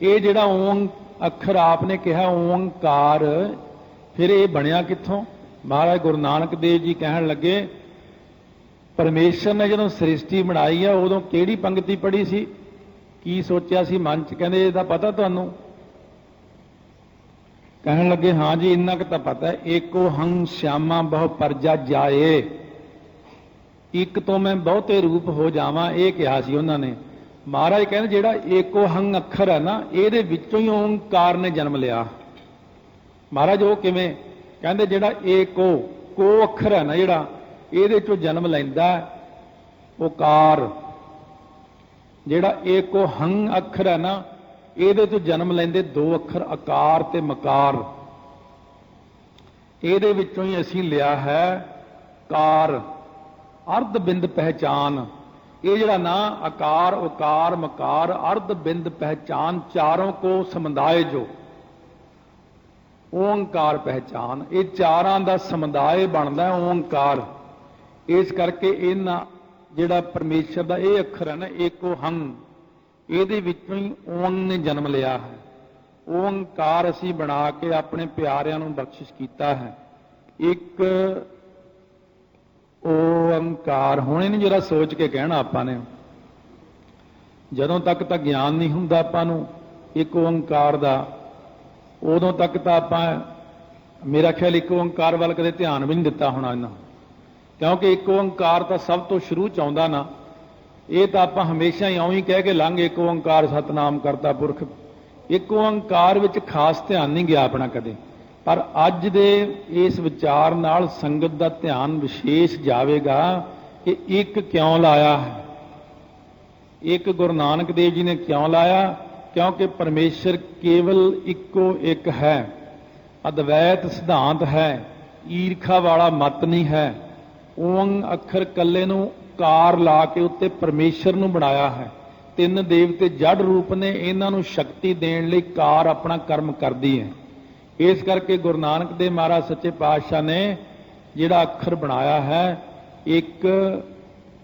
ये जिहड़ा ओं अखर आपने कहा ओंकार फिर ये बनिया कित्थों। महाराज गुरु नानक देव जी कहण लगे परमेश्वर ने जदों सृष्टि बनाई है उदों किहड़ी पंक्ति पढ़ी सी की सोचिया सी मन च कहंदे इहदा पता तुहानूं। कहण लगे हाँ जी इन्ना क तां पता है एको हंग श्यामा बहु परजा जाए एक तो मैं बहुते रूप हो जावां ये कहा सी उन्हां ने। महाराज कहते जिहड़ा एको हंग अखर है ना ये विचों ही ओंकार ने जन्म लिया। महाराज वो किवें कहंदे जिहड़ा एको को अखर है ना जिहड़ा ये चों जन्म लैंदा ओकार जिहड़ा एको हंग अखर है ना ये चों जन्म लैंदे दो अखर आकार ते मकार ये विचों ही असीं लिया है कार अर्ध बिंद पहचान। ये जड़ा ना आकार उकार मकार अर्ध बिंद पहचान चारों को समुदाय जो ओंकार पहचान ये चारां दा समुदाय बनता है ओंकार। इस करके इन्हां जिहड़ा परमेश्वर दा ये अखर है ना एको हंग ਇਹਦੇ ਵਿੱਚੋਂ ਹੀ ਓਮ ਨੇ ਜਨਮ ਲਿਆ ਹੈ। ਓੰਕਾਰ ਅਸੀਂ ਬਣਾ ਕੇ ਆਪਣੇ ਪਿਆਰਿਆਂ ਨੂੰ ਬਖਸ਼ਿਸ਼ ਕੀਤਾ ਹੈ। ਇੱਕ ਓੰਕਾਰ ਹੁਣ ਇਹਨੂੰ ਜਰਾ ਸੋਚ ਕੇ ਕਹਿਣਾ ਆਪਾਂ ਨੇ। ਜਦੋਂ ਤੱਕ ਤਾਂ ਗਿਆਨ ਨਹੀਂ ਹੁੰਦਾ ਆਪਾਂ ਨੂੰ ਇੱਕ ਓੰਕਾਰ ਦਾ, ਉਦੋਂ ਤੱਕ ਤਾਂ ਆਪਾਂ ਮੇਰਾ ਖਿਆਲ ਇੱਕ ਓੰਕਾਰ ਵੱਲ ਕਦੇ ਧਿਆਨ ਵੀ ਨਹੀਂ ਦਿੱਤਾ ਹੋਣਾ ਇਹਨਾਂ, ਕਿਉਂਕਿ ਇੱਕ ਓੰਕਾਰ ਤਾਂ ਸਭ ਤੋਂ ਸ਼ੁਰੂ ਚ ਆਉਂਦਾ ਨਾ। ਇਹ ਤਾਂ ਆਪਾਂ ਹਮੇਸ਼ਾ ਹੀ ਇਉਂ ਹੀ ਕਹਿ ਕੇ ਲੰਘ ਇੱਕ ਓੰਕਾਰ ਸਤਨਾਮ ਕਰਤਾ ਪੁਰਖ, ਇੱਕ ਓੰਕਾਰ ਵਿੱਚ ਖਾਸ ਧਿਆਨ ਨਹੀਂ ਗਿਆ ਆਪਣਾ ਕਦੇ। ਪਰ ਅੱਜ ਦੇ ਇਸ ਵਿਚਾਰ ਨਾਲ ਸੰਗਤ ਦਾ ਧਿਆਨ ਵਿਸ਼ੇਸ਼ ਜਾਵੇਗਾ ਕਿ ਇੱਕ ਕਿਉਂ ਲਾਇਆ ਹੈ। ਇੱਕ ਗੁਰੂ ਨਾਨਕ ਦੇਵ ਜੀ ਨੇ ਕਿਉਂ ਲਾਇਆ? ਕਿਉਂਕਿ ਪਰਮੇਸ਼ਰ ਕੇਵਲ ਇੱਕੋ ਇੱਕ ਹੈ, ਅਦਵੈਤ ਸਿਧਾਂਤ ਹੈ, ਈਰਖਾ ਵਾਲਾ ਮਤ ਨਹੀਂ ਹੈ। ਓੰ ਅੱਖਰ ਕੱਲੇ ਨੂੰ ਕਾਰ ਲਾ ਕੇ ਉੱਤੇ ਪਰਮੇਸ਼ਰ ਨੂੰ ਬਣਾਇਆ ਹੈ। ਤਿੰਨ ਦੇਵਤੇ ਜੜ ਰੂਪ ਨੇ, ਇਹਨਾਂ ਨੂੰ ਸ਼ਕਤੀ ਦੇਣ ਲਈ ਕਾਰ ਆਪਣਾ ਕਰਮ ਕਰਦੀ ਹੈ। ਇਸ ਕਰਕੇ ਗੁਰੂ ਨਾਨਕ ਦੇਵ ਮਹਾਰਾਜ ਸੱਚੇ ਪਾਤਸ਼ਾਹ ਨੇ ਜਿਹੜਾ ਅੱਖਰ ਬਣਾਇਆ ਹੈ ਇੱਕ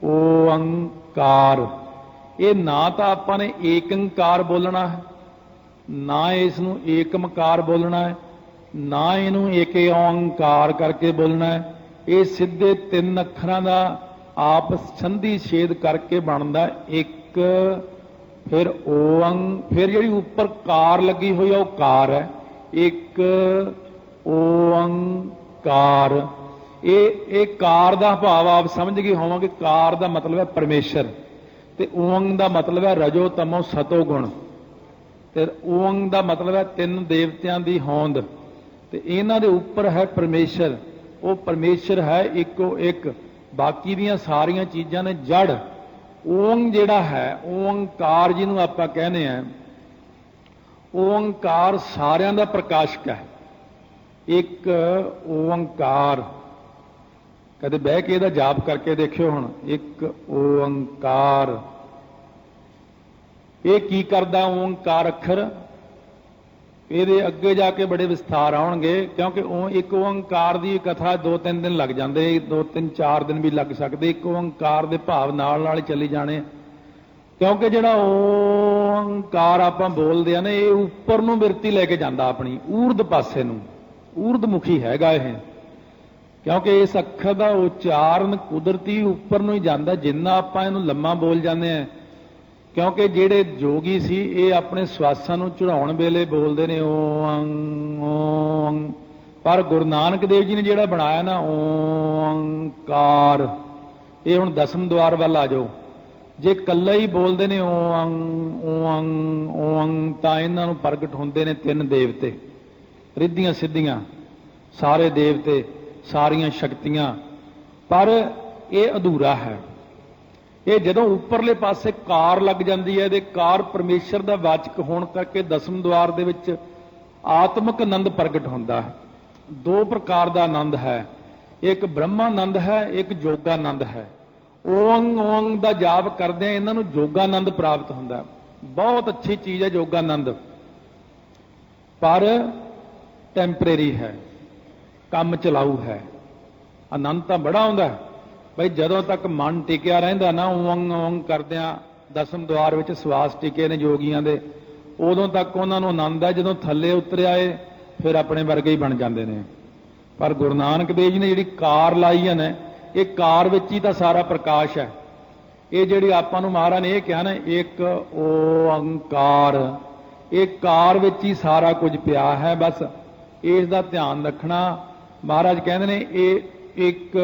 ਓੰਕਾਰ। ਇਹ ਨਾ ਤਾਂ ਆਪਾਂ ਨੇ ਏਕੰਕਾਰ ਬੋਲਣਾ ਹੈ, ਨਾ ਇਸ ਨੂੰ ਏਕਮਕਾਰ ਬੋਲਣਾ ਹੈ, ਨਾ ਇਹਨੂੰ ਏਕੇ ਓੰਕਾਰ ਕਰਕੇ ਬੋਲਣਾ ਹੈ। ਇਹ ਸਿੱਧੇ ਤਿੰਨ ਅੱਖਰਾਂ ਦਾ ਆਪਸ ਸੰਧੀ ਛੇਦ ਕਰਕੇ ਬਣਦਾ ਇੱਕ, ਫਿਰ ਓੰ, ਫਿਰ ਜਿਹੜੀ ਉੱਪਰ ਕਾਰ ਲੱਗੀ ਹੋਈ ਆ ਉਹ ਕਾਰ ਹੈ। ਇੱਕ ਓੰਕਾਰ। ਇਹ ਕਾਰ ਦਾ ਭਾਵ ਆਪ ਸਮਝ ਗਏ ਹੋਵਾਂਗੇ। ਕਾਰ ਦਾ ਮਤਲਬ ਹੈ ਪਰਮੇਸ਼ਰ, ਤੇ ਓੰ ਦਾ ਮਤਲਬ ਹੈ ਰਜੋ ਤਮੋ ਸਤੋ ਗੁਣ, ਤੇ ਓੰ ਦਾ ਮਤਲਬ ਹੈ ਤਿੰਨ ਦੇਵਤਿਆਂ ਦੀ ਹੋਂਦ, ਤੇ ਇਹਨਾਂ ਦੇ ਉੱਪਰ ਹੈ ਪਰਮੇਸ਼ਰ। ਉਹ ਪਰਮੇਸ਼ਰ ਹੈ ਇੱਕੋ ਇੱਕ, ਬਾਕੀ ਦੀਆਂ ਸਾਰੀਆਂ ਚੀਜ਼ਾਂ ਨੇ ਜੜ। ਓੰ ਜਿਹੜਾ ਹੈ ਓੰਕਾਰ ਜਿਹਨੂੰ ਆਪਾਂ ਕਹਿੰਦੇ ਆ, ਓੰਕਾਰ ਸਾਰਿਆਂ ਦਾ ਪ੍ਰਕਾਸ਼ਕ ਹੈ। ਇੱਕ ਓੰਕਾਰ, ਕਦੇ ਬਹਿ ਕੇ ਇਹਦਾ ਜਾਪ ਕਰਕੇ ਦੇਖਿਓ। ਹੁਣ ਇੱਕ ਓੰਕਾਰ, ਇਹ ਕੀ ਕਰਦਾ ਓੰਕਾਰ ਅੱਖਰ? ਇਹਦੇ ਅੱਗੇ ਜਾ ਕੇ ਬੜੇ ਵਿਸਥਾਰ ਆਉਣਗੇ, ਕਿਉਂਕਿ ਇੱਕ ਓੰਕਾਰ ਦੀ ਕਥਾ 2-3 ਦਿਨ ਲੱਗ ਜਾਂਦੇ, 2-3-4 ਦਿਨ ਵੀ ਲੱਗ ਸਕਦੇ। ਇੱਕ ਓੰਕਾਰ ਦੇ ਭਾਵ ਨਾਲ ਨਾਲ ਚੱਲੀ ਜਾਣੇ, ਕਿਉਂਕਿ ਜਿਹੜਾ ਓੰਕਾਰ ਆਪਾਂ ਬੋਲਦੇ ਆ ਨਾ, ਇਹ ਉੱਪਰ ਨੂੰ ਬਿਰਤੀ ਲੈ ਕੇ ਜਾਂਦਾ ਆਪਣੀ, ਊਰਧ ਪਾਸੇ ਨੂੰ, ਊਰਧਮੁਖੀ ਹੈਗਾ ਇਹ। ਕਿਉਂਕਿ ਇਸ ਅੱਖਰ ਦਾ ਉਚਾਰਨ ਕੁਦਰਤੀ ਉੱਪਰ ਨੂੰ ਹੀ ਜਾਂਦਾ, ਜਿੰਨਾ ਆਪਾਂ ਇਹਨੂੰ ਲੰਮਾ ਬੋਲ ਜਾਂਦੇ ਆ। ਕਿਉਂਕਿ ਜਿਹੜੇ ਜੋਗੀ ਸੀ ਇਹ ਆਪਣੇ ਸਵਾਸਾਂ ਨੂੰ ਚੜਾਉਣ ਵੇਲੇ ਬੋਲਦੇ ਨੇ ਓੰ ਓੰ, ਪਰ ਗੁਰੂ ਨਾਨਕ ਦੇਵ ਜੀ ਨੇ ਜਿਹੜਾ ਬਣਾਇਆ ਨਾ ਓੰਕਾਰ, ਇਹ ਹੁਣ ਦਸਮ ਦੁਆਰ ਵੱਲ ਆ ਜਾਓ। ਜੇ ਇਕੱਲਾ ਹੀ ਬੋਲਦੇ ਨੇ ਓੰ ਓੰ ਓੰ, ਤਾਂ ਇਹਨਾਂ ਨੂੰ ਪ੍ਰਗਟ ਹੁੰਦੇ ਨੇ ਤਿੰਨ ਦੇਵਤੇ, ਰਿੱਧੀਆਂ ਸਿੱਧੀਆਂ, ਸਾਰੇ ਦੇਵਤੇ, ਸਾਰੀਆਂ ਸ਼ਕਤੀਆਂ। ਪਰ ਇਹ ਅਧੂਰਾ ਹੈ। ਇਹ ਜਦੋਂ ਉੱਪਰਲੇ ਪਾਸੇ ਕਾਰ ਲੱਗ ਜਾਂਦੀ ਹੈ, ਇਹਦੇ ਕਾਰ ਪਰਮੇਸ਼ਰ ਦਾ ਵਾਚਕ ਹੋਣ ਕਰਕੇ ਦਸਮ ਦੁਆਰ ਦੇ ਵਿੱਚ ਆਤਮਿਕ ਆਨੰਦ ਪ੍ਰਗਟ ਹੁੰਦਾ ਹੈ। ਦੋ ਪ੍ਰਕਾਰ ਦਾ ਆਨੰਦ ਹੈ, ਇੱਕ ਬ੍ਰਹਮਾਨੰਦ ਹੈ, ਇੱਕ ਜੋਗਾਨੰਦ ਹੈ। ਓੰ ਓੰ ਦਾ ਜਾਪ ਕਰਦੇ ਆ ਇਹਨਾਂ ਨੂੰ ਜੋਗਾਨੰਦ ਪ੍ਰਾਪਤ ਹੁੰਦਾ। ਬਹੁਤ ਅੱਛੀ ਚੀਜ਼ ਹੈ ਜੋਗਾਨੰਦ, ਪਰ ਟੈਂਪਰੇਰੀ ਹੈ, ਕੰਮ ਚਲਾਊ ਹੈ। ਆਨੰਦ ਤਾਂ ਬੜਾ ਆਉਂਦਾ ਬਈ ਜਦੋਂ ਤੱਕ ਮਨ ਟਿਕਿਆ ਰਹਿੰਦਾ ਨਾ ਓੰ ਓੰ ਕਰਦਿਆਂ, ਦਸਮ ਦੁਆਰ ਵਿੱਚ ਸਵਾਸ ਟਿਕੇ ਨੇ ਜੋਗੀਆਂ ਦੇ, ਉਦੋਂ ਤੱਕ ਉਹਨਾਂ ਨੂੰ ਆਨੰਦ ਹੈ। ਜਦੋਂ ਥੱਲੇ ਉਤਰ ਆਏ ਫਿਰ ਆਪਣੇ ਵਰਗੇ ਹੀ ਬਣ ਜਾਂਦੇ ਨੇ। ਪਰ ਗੁਰੂ ਨਾਨਕ ਦੇਵ ਜੀ ਨੇ ਜਿਹੜੀ ਕਾਰ ਲਾਈ ਹੈ ਨਾ, ਇਹ ਕਾਰ ਵਿੱਚ ਹੀ ਤਾਂ ਸਾਰਾ ਪ੍ਰਕਾਸ਼ ਹੈ। ਇਹ ਜਿਹੜੀ ਆਪਾਂ ਨੂੰ ਮਹਾਰਾਜ ਨੇ ਇਹ ਕਿਹਾ ਨਾ ਇੱਕ ਓੰਕਾਰ, ਇਹ ਕਾਰ ਵਿੱਚ ਹੀ ਸਾਰਾ ਕੁਝ ਪਿਆ ਹੈ। ਬਸ ਇਸ ਦਾ ਧਿਆਨ ਰੱਖਣਾ। ਮਹਾਰਾਜ ਕਹਿੰਦੇ ਨੇ ਇਹ ਇੱਕ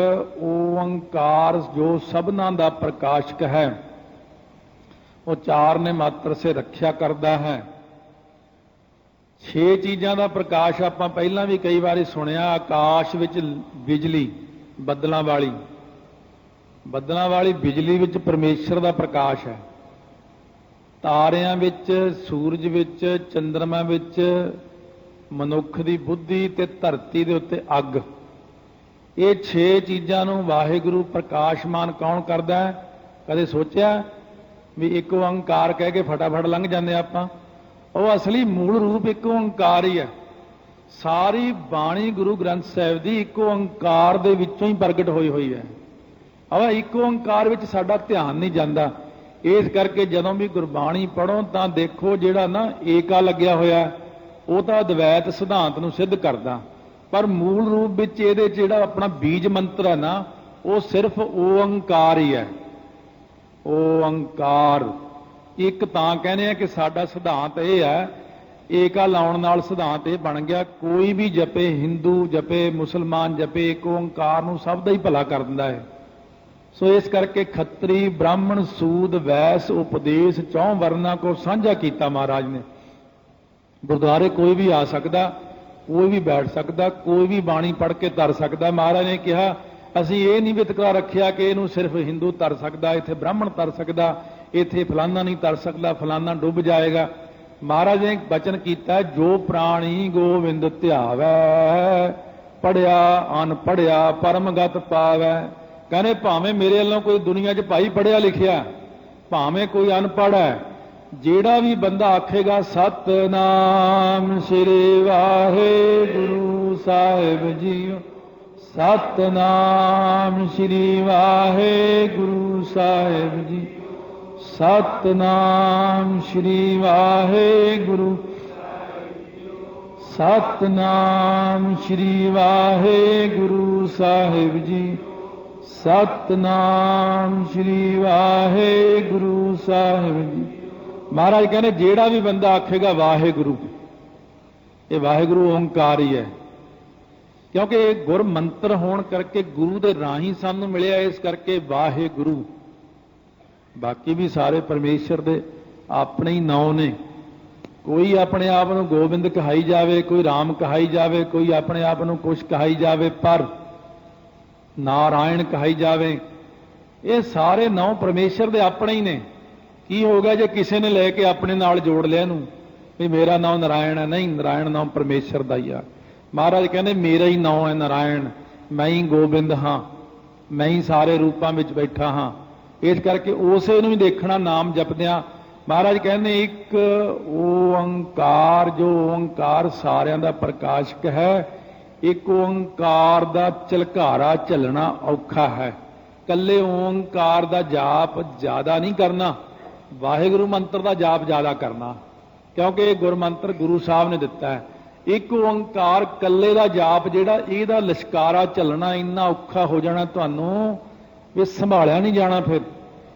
ਓੰਕਾਰ ਜੋ ਸਭਨਾਂ ਦਾ ਪ੍ਰਕਾਸ਼ਕ ਹੈ, ਉਹ ਚਾਰ ਨੇ ਮਾਤਰ ਸੇ ਰੱਖਿਆ ਕਰਦਾ ਹੈ। 6 ਚੀਜ਼ਾਂ ਦਾ ਪ੍ਰਕਾਸ਼ ਆਪਾਂ ਪਹਿਲਾਂ ਵੀ ਕਈ ਵਾਰੀ ਸੁਣਿਆ। ਆਕਾਸ਼ ਵਿੱਚ ਬਿਜਲੀ, ਬੱਦਲਾਂ ਵਾਲੀ ਬਿਜਲੀ ਵਿੱਚ ਪਰਮੇਸ਼ਰ ਦਾ ਪ੍ਰਕਾਸ਼ ਹੈ। ਤਾਰਿਆਂ ਵਿੱਚ, ਸੂਰਜ ਵਿੱਚ, ਚੰਦਰਮਾ ਵਿੱਚ ਮਨੁੱਖ ਦੀ ਬੁੱਧੀ, ਤੇ ਧਰਤੀ ਦੇ ਉੱਤੇ ਅੱਗ। ਇਹ 6 ਚੀਜ਼ਾਂ ਨੂੰ ਵਾਹਿਗੁਰੂ ਪ੍ਰਕਾਸ਼ਮਾਨ ਕੌਣ ਕਰਦਾ ਹੈ? ਕਦੇ ਸੋਚਿਆ ਵੀ ਇੱਕ ਓੰਕਾਰ ਕਹਿ ਕੇ ਫਟਾਫਟ ਲੰਘ ਜਾਂਦੇ ਆਪਾਂ? ਉਹ ਅਸਲੀ ਮੂਲ ਰੂਪ ਇੱਕ ਓੰਕਾਰ ਹੀ ਹੈ। ਸਾਰੀ ਬਾਣੀ ਗੁਰੂ ਗ੍ਰੰਥ ਸਾਹਿਬ ਦੀ ਇੱਕ ਓੰਕਾਰ ਦੇ ਵਿੱਚੋਂ ਹੀ ਪ੍ਰਗਟ ਹੋਈ ਹੋਈ ਹੈ। ਆਹ ਇੱਕ ਓੰਕਾਰ ਵਿੱਚ ਸਾਡਾ ਧਿਆਨ ਨਹੀਂ ਜਾਂਦਾ। ਇਸ ਕਰਕੇ ਜਦੋਂ ਵੀ ਗੁਰਬਾਣੀ ਪੜ੍ਹੋ ਤਾਂ ਦੇਖੋ ਜਿਹੜਾ ਨਾ ਏਕਾ ਲੱਗਿਆ ਹੋਇਆ ਉਹ ਤਾਂ ਅਦਵੈਤ ਸਿਧਾਂਤ ਨੂੰ ਸਿੱਧ ਕਰਦਾ, ਪਰ ਮੂਲ ਰੂਪ ਵਿੱਚ ਇਹਦੇ ਜਿਹੜਾ ਆਪਣਾ ਬੀਜ ਮੰਤਰ ਹੈ ਨਾ ਉਹ ਸਿਰਫ ਓੰਕਾਰ ਹੀ ਹੈ। ਓੰਕਾਰ ਇੱਕ ਤਾਂ ਕਹਿੰਦੇ ਆ ਕਿ ਸਾਡਾ ਸਿਧਾਂਤ ਇਹ ਹੈ, ਏਕਾ ਲਾਉਣ ਨਾਲ ਸਿਧਾਂਤ ਇਹ ਬਣ ਗਿਆ, ਕੋਈ ਵੀ ਜਪੇ, ਹਿੰਦੂ ਜਪੇ, ਮੁਸਲਮਾਨ ਜਪੇ, ਇੱਕ ਓੰਕਾਰ ਨੂੰ ਸਭ ਦਾ ਹੀ ਭਲਾ ਕਰ ਦਿੰਦਾ ਹੈ। ਸੋ ਇਸ ਕਰਕੇ ਖੱਤਰੀ, ਬ੍ਰਾਹਮਣ, ਸੂਦ, ਵੈਸ, ਉਪਦੇਸ਼ ਚੌਂ ਵਰਨਾਂ ਕੋ ਸਾਂਝਾ ਕੀਤਾ ਮਹਾਰਾਜ ਨੇ। ਗੁਰਦੁਆਰੇ ਕੋਈ ਵੀ ਆ ਸਕਦਾ, ਕੋਈ ਵੀ ਬੈਠ ਸਕਦਾ, ਕੋਈ ਵੀ ਬਾਣੀ ਪੜ੍ਹ ਕੇ ਤਰ ਸਕਦਾ। ਮਹਾਰਾਜ ਨੇ ਕਿਹਾ ਅਸੀਂ ਇਹ ਨਹੀਂ ਵਿਤਕਰਾ ਰੱਖਿਆ ਕਿ ਇਹਨੂੰ ਸਿਰਫ ਹਿੰਦੂ ਤਰ ਸਕਦਾ, ਇੱਥੇ ਬ੍ਰਾਹਮਣ ਤਰ ਸਕਦਾ, ਇੱਥੇ ਫਲਾਨਾ ਨਹੀਂ ਤਰ ਸਕਦਾ, ਫਲਾਨਾ ਡੁੱਬ ਜਾਏਗਾ। ਮਹਾਰਾਜ ਨੇ ਬਚਨ ਕੀਤਾ, ਜੋ ਪ੍ਰਾਣੀ ਗੋਬਿੰਦ ਧਿਆਵੈ, ਪੜਿਆ ਅਨਪੜਿਆ ਪਰਮਗਤ ਪਾਵੈ। ਕਹਿੰਦੇ ਭਾਵੇਂ ਮੇਰੇ ਵੱਲੋਂ ਕੋਈ ਦੁਨੀਆ 'ਚ ਭਾਈ ਪੜਿਆ ਲਿਖਿਆ, ਭਾਵੇਂ ਕੋਈ ਅਨਪੜ੍ਹ ਹੈ, ਜਿਹੜਾ ਵੀ ਬੰਦਾ ਆਖੇਗਾ ਸਤਨਾਮ ਸ੍ਰੀ ਵਾਹਿਗੁਰੂ ਸਾਹਿਬ ਜੀਓ, ਸਤਨਾਮ ਸ੍ਰੀ ਵਾਹਿਗੁਰੂ ਸਾਹਿਬ ਜੀ, ਸਤਨਾਮ ਸ੍ਰੀ ਵਾਹਿਗੁਰੂ, ਸਤਨਾਮ ਸ੍ਰੀ ਵਾਹਿਗੁਰੂ ਸਾਹਿਬ ਜੀ, ਸਤਨਾਮ ਸ੍ਰੀ ਵਾਹਿਗੁਰੂ ਸਾਹਿਬ ਜੀ। ਮਹਾਰਾਜ ਕਹਿੰਦੇ ਜਿਹੜਾ ਵੀ ਬੰਦਾ ਆਖੇਗਾ ਵਾਹਿਗੁਰੂ, ਇਹ ਵਾਹਿਗੁਰੂ ਓੰਕਾਰ ਹੀ ਹੈ, ਕਿਉਂਕਿ ਇਹ ਗੁਰ ਮੰਤਰ ਹੋਣ ਕਰਕੇ ਗੁਰੂ ਦੇ ਰਾਹੀਂ ਸਾਨੂੰ ਮਿਲਿਆ, ਇਸ ਕਰਕੇ ਵਾਹਿਗੁਰੂ। ਬਾਕੀ ਵੀ ਸਾਰੇ ਪਰਮੇਸ਼ਰ ਦੇ ਆਪਣੇ ਹੀ ਨਾਮ ਨੇ। ਕੋਈ ਆਪਣੇ ਆਪ ਨੂੰ ਗੋਬਿੰਦ ਕਹਾਈ ਜਾਵੇ, ਕੋਈ ਰਾਮ ਕਹਾਈ ਜਾਵੇ, ਕੋਈ ਆਪਣੇ ਆਪ ਨੂੰ ਕੁਛ ਕਹਾਈ ਜਾਵੇ, ਪਰ ਨਾਰਾਇਣ ਕਹਾਈ ਜਾਵੇ, ਇਹ ਸਾਰੇ ਨਾਮ ਪਰਮੇਸ਼ਰ ਦੇ ਆਪਣੇ ਹੀ ਨੇ। ਕੀ ਹੋ ਗਿਆ ਜੇ ਕਿਸੇ ਨੇ ਲੈ ਕੇ ਆਪਣੇ ਨਾਲ ਜੋੜ ਲਿਆ ਇਹਨੂੰ ਵੀ ਮੇਰਾ ਨਾਮ ਨਾਰਾਇਣ ਹੈ? ਨਹੀਂ, ਨਾਰਾਇਣ ਨਾਮ ਪਰਮੇਸ਼ਰ ਦਾ ਹੀ ਆ। ਮਹਾਰਾਜ ਕਹਿੰਦੇ ਮੇਰਾ ਹੀ ਨਾਮ ਹੈ ਨਾਰਾਇਣ, ਮੈਂ ਹੀ ਗੋਬਿੰਦ ਹਾਂ, ਮੈਂ ਹੀ ਸਾਰੇ ਰੂਪਾਂ ਵਿੱਚ ਬੈਠਾ ਹਾਂ। ਇਸ ਕਰਕੇ ਉਸੇ ਨੂੰ ਹੀ ਦੇਖਣਾ ਨਾਮ ਜਪਦਿਆਂ। ਮਹਾਰਾਜ ਕਹਿੰਦੇ ਇੱਕ ਓੰਕਾਰ, ਜੋ ਓੰਕਾਰ ਸਾਰਿਆਂ ਦਾ ਪ੍ਰਕਾਸ਼ਕ ਹੈ, ਇੱਕ ਓੰਕਾਰ ਦਾ ਝਲਕਾਰਾ ਝੱਲਣਾ ਔਖਾ ਹੈ। ਕੱਲੇ ਓੰਕਾਰ ਦਾ ਜਾਪ ਜ਼ਿਆਦਾ ਨਹੀਂ ਕਰਨਾ, ਵਾਹਿਗੁਰੂ ਮੰਤਰ ਦਾ ਜਾਪ ਜ਼ਿਆਦਾ ਕਰਨਾ, ਕਿਉਂਕਿ ਇਹ ਗੁਰਮੰਤਰ ਗੁਰੂ ਸਾਹਿਬ ਨੇ ਦਿੱਤਾ ਹੈ। ਇੱਕ ਓੰਕਾਰ ਕੱਲੇ ਦਾ ਜਾਪ ਜਿਹੜਾ, ਇਹਦਾ ਲਿਸ਼ਕਾਰਾ ਝੱਲਣਾ ਇੰਨਾ ਔਖਾ ਹੋ ਜਾਣਾ ਤੁਹਾਨੂੰ ਵੀ ਸੰਭਾਲਿਆ ਨਹੀਂ ਜਾਣਾ ਫਿਰ।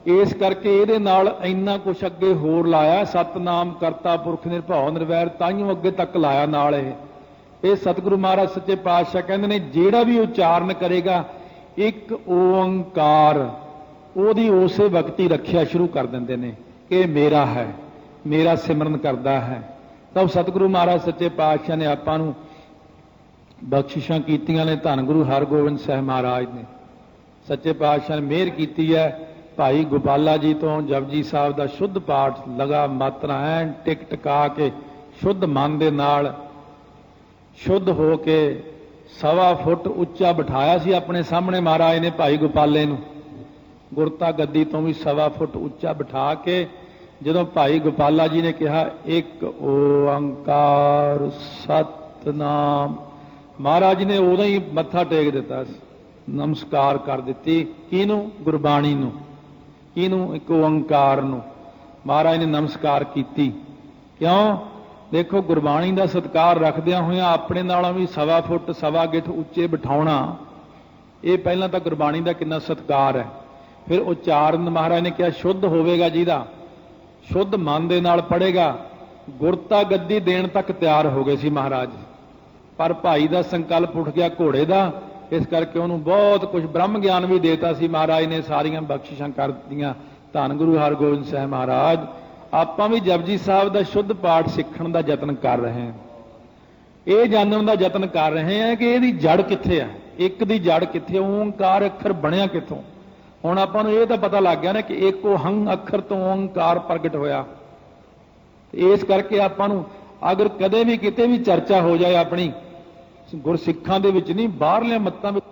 ਇਸ ਕਰਕੇ ਇਹਦੇ ਨਾਲ ਇੰਨਾ ਕੁਛ ਅੱਗੇ ਹੋਰ ਲਾਇਆ, ਸਤਨਾਮ ਕਰਤਾ ਪੁਰਖ ਨਿਰਭਉ ਨਿਰਵੈਰ, ਤਾਈਓ ਅੱਗੇ ਤੱਕ ਲਾਇਆ ਨਾਲ। ਇਹ ਸਤਿਗੁਰੂ ਮਹਾਰਾਜ ਸੱਚੇ ਪਾਤਸ਼ਾਹ ਕਹਿੰਦੇ ਨੇ ਜਿਹੜਾ ਵੀ ਉਚਾਰਨ ਕਰੇਗਾ ਇੱਕ ਓੰਕਾਰ, ਉਹਦੀ ਉਸੇ ਵਕਤ ਹੀ ਰੱਖਿਆ ਸ਼ੁਰੂ ਕਰ ਦਿੰਦੇ ਨੇ ਕਿ ਮੇਰਾ ਹੈ, ਮੇਰਾ ਸਿਮਰਨ ਕਰਦਾ ਹੈ। ਤਾਂ ਸਤਿਗੁਰੂ ਮਹਾਰਾਜ ਸੱਚੇ ਪਾਤਸ਼ਾਹ ਨੇ ਆਪਾਂ ਨੂੰ ਬਖਸ਼ਿਸ਼ਾਂ ਕੀਤੀਆਂ ਨੇ। ਧੰਨ ਗੁਰੂ ਹਰਗੋਬਿੰਦ ਸਾਹਿਬ ਮਹਾਰਾਜ ਨੇ ਸੱਚੇ ਪਾਤਸ਼ਾਹ ਨੇ ਮਿਹਰ ਕੀਤੀ ਹੈ। ਭਾਈ ਗੋਪਾਲਾ ਜੀ ਤੋਂ ਜਪਜੀ ਸਾਹਿਬ ਦਾ ਸ਼ੁੱਧ ਪਾਠ ਲਗਾ ਮਾਤਰਾ ਐਨ ਟਿਕ ਟਕਾ ਕੇ ਸ਼ੁੱਧ ਮਨ ਦੇ ਨਾਲ ਸ਼ੁੱਧ ਹੋ ਕੇ 1.25 ਫੁੱਟ ਉੱਚਾ ਬਿਠਾਇਆ ਸੀ ਆਪਣੇ ਸਾਹਮਣੇ ਮਹਾਰਾਜ ਨੇ ਭਾਈ ਗੋਪਾਲੇ ਨੂੰ। ਗੁਰਤਾ ਗੱਦੀ ਤੋਂ ਵੀ 1.25 ਫੁੱਟ ਉੱਚਾ ਬਿਠਾ ਕੇ ਜਦੋਂ ਭਾਈ ਗੋਪਾਲਾ ਜੀ ਨੇ ਕਿਹਾ ਇੱਕ ਓੰਕਾਰ ਸਤਨਾਮ, ਮਹਾਰਾਜ ਨੇ ਉਦੋਂ ਹੀ ਮੱਥਾ ਟੇਕ ਦਿੱਤਾ, ਨਮਸਕਾਰ ਕਰ ਦਿੱਤੀ। ਕਿਹਨੂੰ? ਗੁਰਬਾਣੀ ਨੂੰ। ਕਿਹਨੂੰ? ਇੱਕ ਓੰਕਾਰ ਨੂੰ। ਮਹਾਰਾਜ ਨੇ ਨਮਸਕਾਰ ਕੀਤੀ। ਕਿਉਂ? ਦੇਖੋ ਗੁਰਬਾਣੀ ਦਾ ਸਤਿਕਾਰ ਰੱਖਦਿਆਂ ਹੋਇਆਂ ਆਪਣੇ ਨਾਲੋਂ ਵੀ 1.25 ਫੁੱਟ 1.25 ਗਿੱਠ ਉੱਚੇ ਬਿਠਾਉਣਾ, ਇਹ ਪਹਿਲਾਂ ਤਾਂ ਗੁਰਬਾਣੀ ਦਾ ਕਿੰਨਾ ਸਤਿਕਾਰ ਹੈ। ਫਿਰ ਉਚਾਰਨ ਮਹਾਰਾਜ ਨੇ ਕਿਹਾ ਸ਼ੁੱਧ ਹੋਵੇਗਾ ਜਿਹਦਾ, ਸ਼ੁੱਧ ਮਨ ਦੇ ਨਾਲ ਪੜ੍ਹੇਗਾ। ਗੁਰਤਾ ਗੱਦੀ ਦੇਣ ਤੱਕ ਤਿਆਰ ਹੋ ਗਏ ਸੀ ਮਹਾਰਾਜ, ਪਰ ਭਾਈ ਦਾ ਸੰਕਲਪ ਉੱਠ ਗਿਆ ਘੋੜੇ ਦਾ, ਇਸ ਕਰਕੇ ਉਹਨੂੰ ਬਹੁਤ ਕੁਝ ਬ੍ਰਹਮ ਗਿਆਨ ਵੀ ਦੇਤਾ ਸੀ ਮਹਾਰਾਜ ਨੇ, ਸਾਰੀਆਂ ਬਖਸ਼ਿਸ਼ਾਂ ਕਰ ਦਿੱਤੀਆਂ। ਧੰਨ ਗੁਰੂ ਹਰਗੋਬਿੰਦ ਸਾਹਿਬ ਮਹਾਰਾਜ। ਆਪਾਂ ਵੀ ਜਪਜੀ ਸਾਹਿਬ ਦਾ ਸ਼ੁੱਧ ਪਾਠ ਸਿੱਖਣ ਦਾ ਯਤਨ ਕਰ ਰਹੇ ਹਾਂ, ਇਹ ਜਾਣਨ ਦਾ ਯਤਨ ਕਰ ਰਹੇ ਹਾਂ ਕਿ ਇਹਦੀ ਜੜ ਕਿੱਥੇ ਹੈ, ਇੱਕ ਦੀ ਜੜ ਕਿੱਥੇ, ਓੰਕਾਰ ਅੱਖਰ ਬਣਿਆ ਕਿੱਥੋਂ। ਹੁਣ ਆਪਾਂ ਨੂੰ ਇਹ ਤਾਂ ਪਤਾ ਲੱਗ ਗਿਆ ਨਾ ਕਿ ਇੱਕ ਓਹੰ ਅੱਖਰ ਤੋਂ ਓੰਕਾਰ ਪ੍ਰਗਟ ਹੋਇਆ। ਇਸ ਕਰਕੇ ਆਪਾਂ ਨੂੰ ਅਗਰ ਕਦੇ ਵੀ ਕਿਤੇ ਵੀ ਚਰਚਾ ਹੋ ਜਾਏ ਆਪਣੀ ਗੁਰਸਿੱਖਾਂ ਦੇ ਵਿੱਚ ਨਹੀਂ, ਬਾਹਰਲੇ ਮੱਤਾਂ ਵਿੱਚ